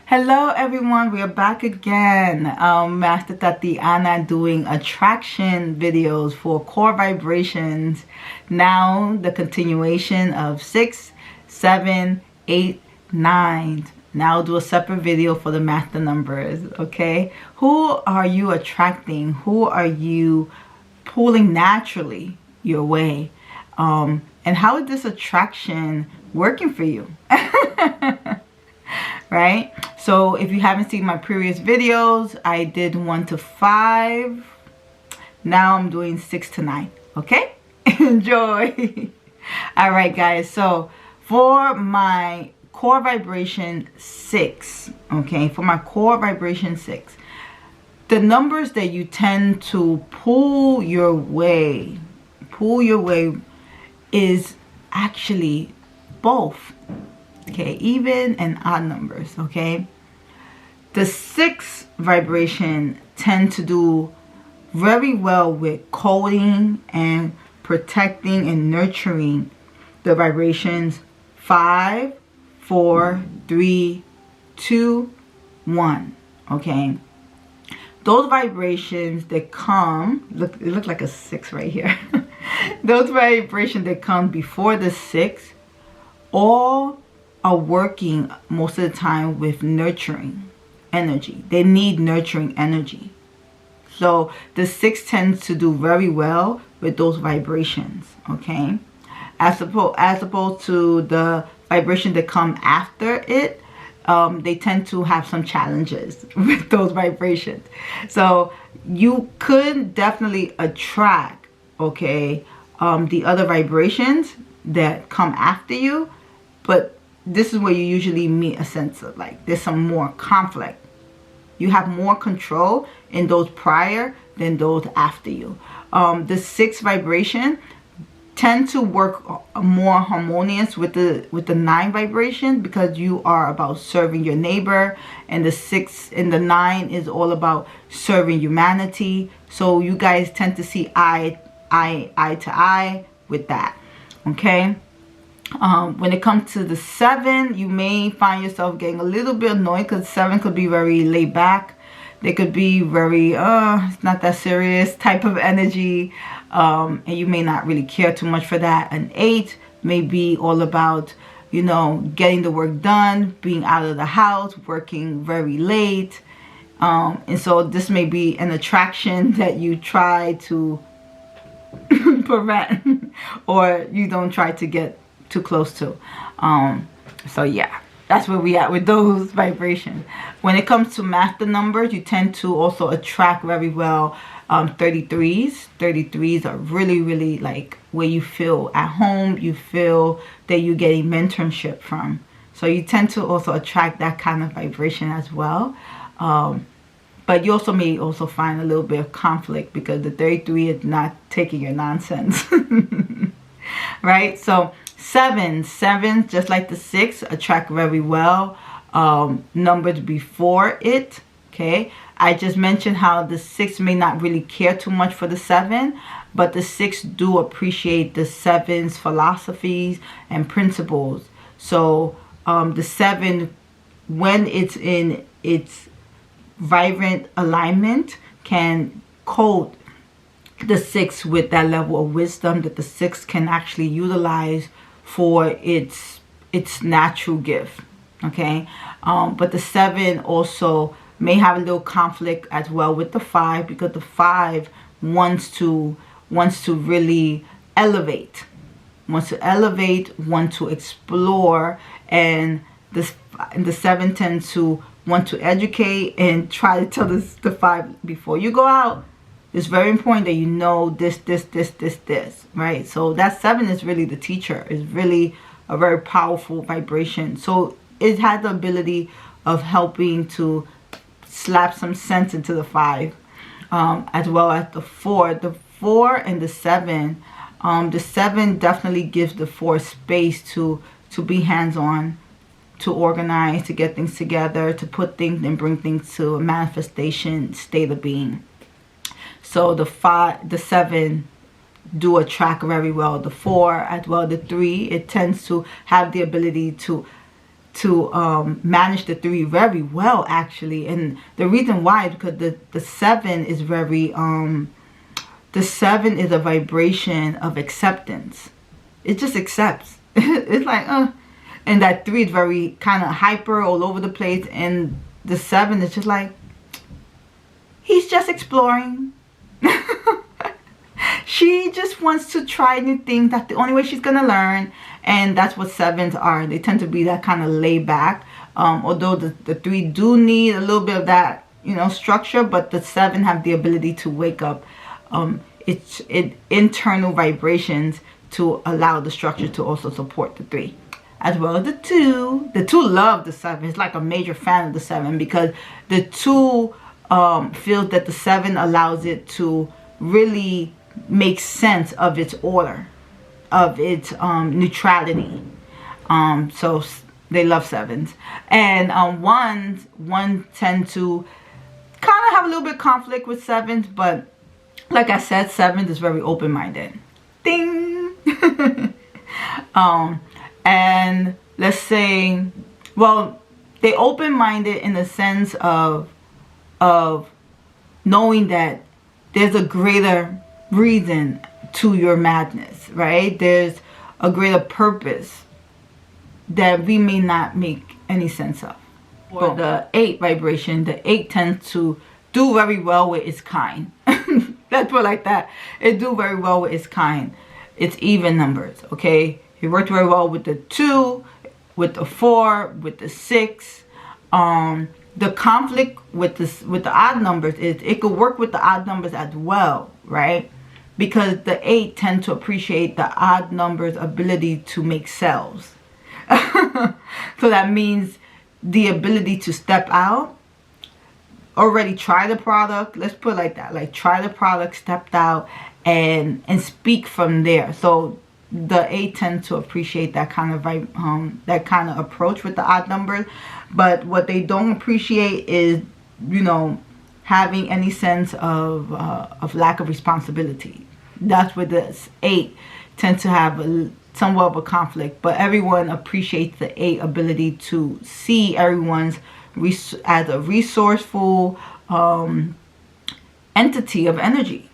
Hello everyone, we are back again. Master Tatiana doing attraction videos for core vibrations. Now the continuation of 6, 7, 8, 9. Now do a separate video for the master numbers, okay? Who are you attracting? Who are you pulling naturally your way? And how is this attraction working for you? Right? So if you haven't seen my previous videos, I did 1 to 5. Now I'm doing 6 to 9. Okay? Enjoy. All right, guys. So for my core vibration 6, okay, for my core vibration 6, the numbers that you tend to pull your way is actually both. Okay, even and odd numbers, okay? The 6 vibration tend to do very well with coding and protecting and nurturing the vibrations 5, 4, 3, 2, 1, okay? Those vibrations that come, look, it looks like a 6 right here. Those vibrations that come before the 6, all are working most of the time with nurturing energy. They need nurturing energy. So the 6 tends to do very well with those vibrations, okay? As opposed to the vibration that come after it, they tend to have some challenges with those vibrations. So you could definitely attract, okay, the other vibrations that come after you, but this is where you usually meet a sense of like there's some more conflict. You have more control in those prior than those after you. The 6 vibration tend to work more harmonious with the 9 vibration because you are about serving your neighbor, and the 6 and the 9 is all about serving humanity. So you guys tend to see eye to eye with that, okay? When it comes to the 7, you may find yourself getting a little bit annoyed because 7 could be very laid back. They could be very, it's not that serious type of energy. And you may not really care too much for that. An 8 may be all about, you know, getting the work done, being out of the house, working very late. And so this may be an attraction that you try to prevent or you don't try to get too close to. So yeah, that's where we at with those vibrations. When it comes to master numbers, you tend to also attract very well 33s. 33s are really like where you feel at home, you feel that you're getting mentorship from. So you tend to also attract that kind of vibration as well. But you also may also find a little bit of conflict because the 33 is not taking your nonsense. Right? So 7, just like the 6, attract very well numbers before it, okay? I just mentioned how the 6 may not really care too much for the 7, but the 6 do appreciate the 7's philosophies and principles. So the 7, when it's in its vibrant alignment, can code the 6 with that level of wisdom that the 6 can actually utilize for its natural gift, okay? But the 7 also may have a little conflict as well with the 5 because the 5 wants to really elevate, wants to explore, and the 7 tends to want to educate and try to tell the 5 before you go out. It's very important that you know this, right? So that 7 is really the teacher. It's really a very powerful vibration. So it has the ability of helping to slap some sense into the 5, as well as the 4. The 4 and the 7, the 7 definitely gives the 4 space to be hands-on, to organize, to get things together, to put things and bring things to a manifestation state of being. So the 7 do attract very well. The 4 as well, the 3, it tends to have the ability to manage the 3 very well, actually. And the reason why is because the 7 is very the 7 is a vibration of acceptance. It just accepts. It's like and that 3 is very kind of hyper, all over the place, and the 7 is just like, he's just exploring. She just wants to try new things. That's the only way she's gonna learn. And that's what 7s are. They tend to be that kind of laid back. Although the 3 do need a little bit of that, you know, structure, but the 7 have the ability to wake up its internal vibrations to allow the structure to also support the 3. As well as the 2. The 2 love the 7. It's like a major fan of the 7, because the 2 feels that the 7 allows it to really make sense of its order, of its neutrality. So they love 7s. And 1s tend to kind of have a little bit of conflict with 7s, but like I said, 7s is very open-minded. Ding! And let's say, well, they open-minded in the sense of knowing that there's a greater reason to your madness, right? There's a greater purpose that we may not make any sense of. For the 8 vibration, the 8 tends to do very well with its kind. Let's put it like that. It do very well with its kind. It's even numbers, okay? It worked very well with the 2, with the 4, with the 6. The conflict with the odd numbers is it could work with the odd numbers as well, right? Because the 8 tend to appreciate the odd numbers' ability to make sales. So that means the ability to step out, already try the product. Let's put it like that. Like, try the product, stepped out, and speak from there. So the 8 tend to appreciate that kind of approach with the odd numbers. But what they don't appreciate is, you know, having any sense of lack of responsibility. That's where the 8 tends to have somewhat of a conflict. But everyone appreciates the 8 ability to see everyone's as a resourceful entity of energy.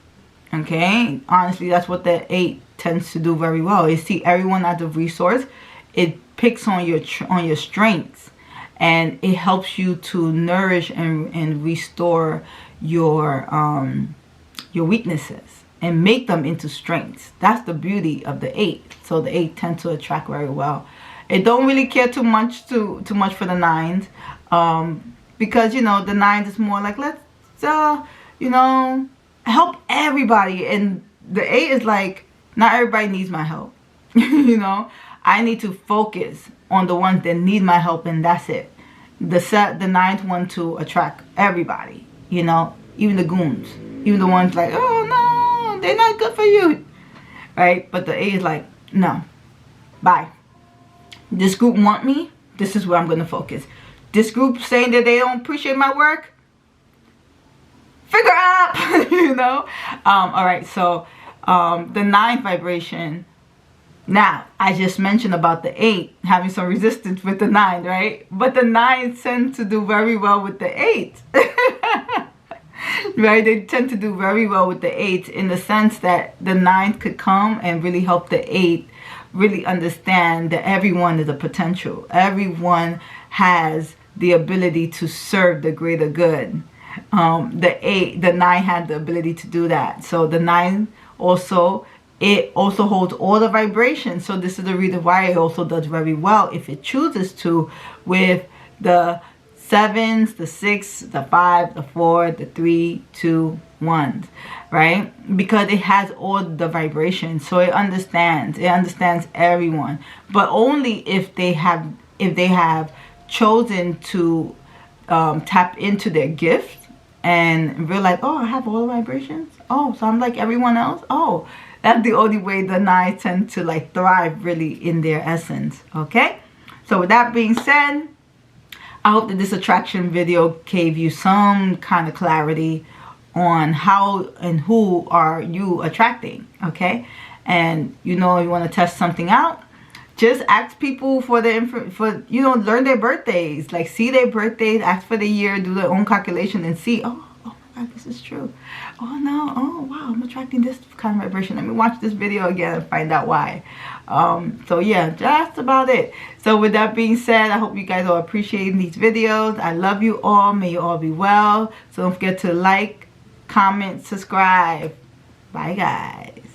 Okay, honestly, that's what the 8 tends to do very well. You see everyone as a resource. It picks on your strengths, and it helps you to nourish and restore your weaknesses and make them into strengths. That's the beauty of the 8. So the 8 tend to attract very well. It don't really care too much for the 9s, because, you know, the 9s is more like, let's you know, help everybody. And the 8 is like, not everybody needs my help. You know, I need to focus on the ones that need my help, and that's it. The 9th want to attract everybody, you know, even the goons, even the ones like, oh no, they're not good for you, right? But the 8 is like, no, bye. This group want me, this is where I'm going to focus. This group saying that they don't appreciate my work, figure out, you know. All right, so the 9th vibration. Now, I just mentioned about the 8 having some resistance with the 9, right? But the 9 tend to do very well with the 8. Right? They tend to do very well with the 8 in the sense that the 9 could come and really help the 8 really understand that everyone is a potential. Everyone has the ability to serve the greater good. The 9 had the ability to do that. So the 9 also, it also holds all the vibrations. So this is the reason why it also does very well if it chooses to, with the 7s, the 6, the 5, the 4, the 3, 2, 1s, right? Because it has all the vibrations, so it understands everyone. But only if they have chosen to tap into their gift and realize, oh, I have all the vibrations. Oh, so I'm like everyone else. Oh, that's the only way the 9 tend to like thrive really in their essence. Okay, so with that being said, I hope that this attraction video gave you some kind of clarity on how and who are you attracting. Okay, and you know, if you want to test something out, just ask people for the learn their birthdays, like see their birthdays, ask for the year, do their own calculation, and see, oh my god, this is true. Oh no, oh wow, I'm attracting this kind of vibration. Let me watch this video again and find out why. So yeah, that's about it. So with that being said, I hope you guys are appreciating these videos. I love you all. May you all be well. So don't forget to like, comment, subscribe. Bye guys.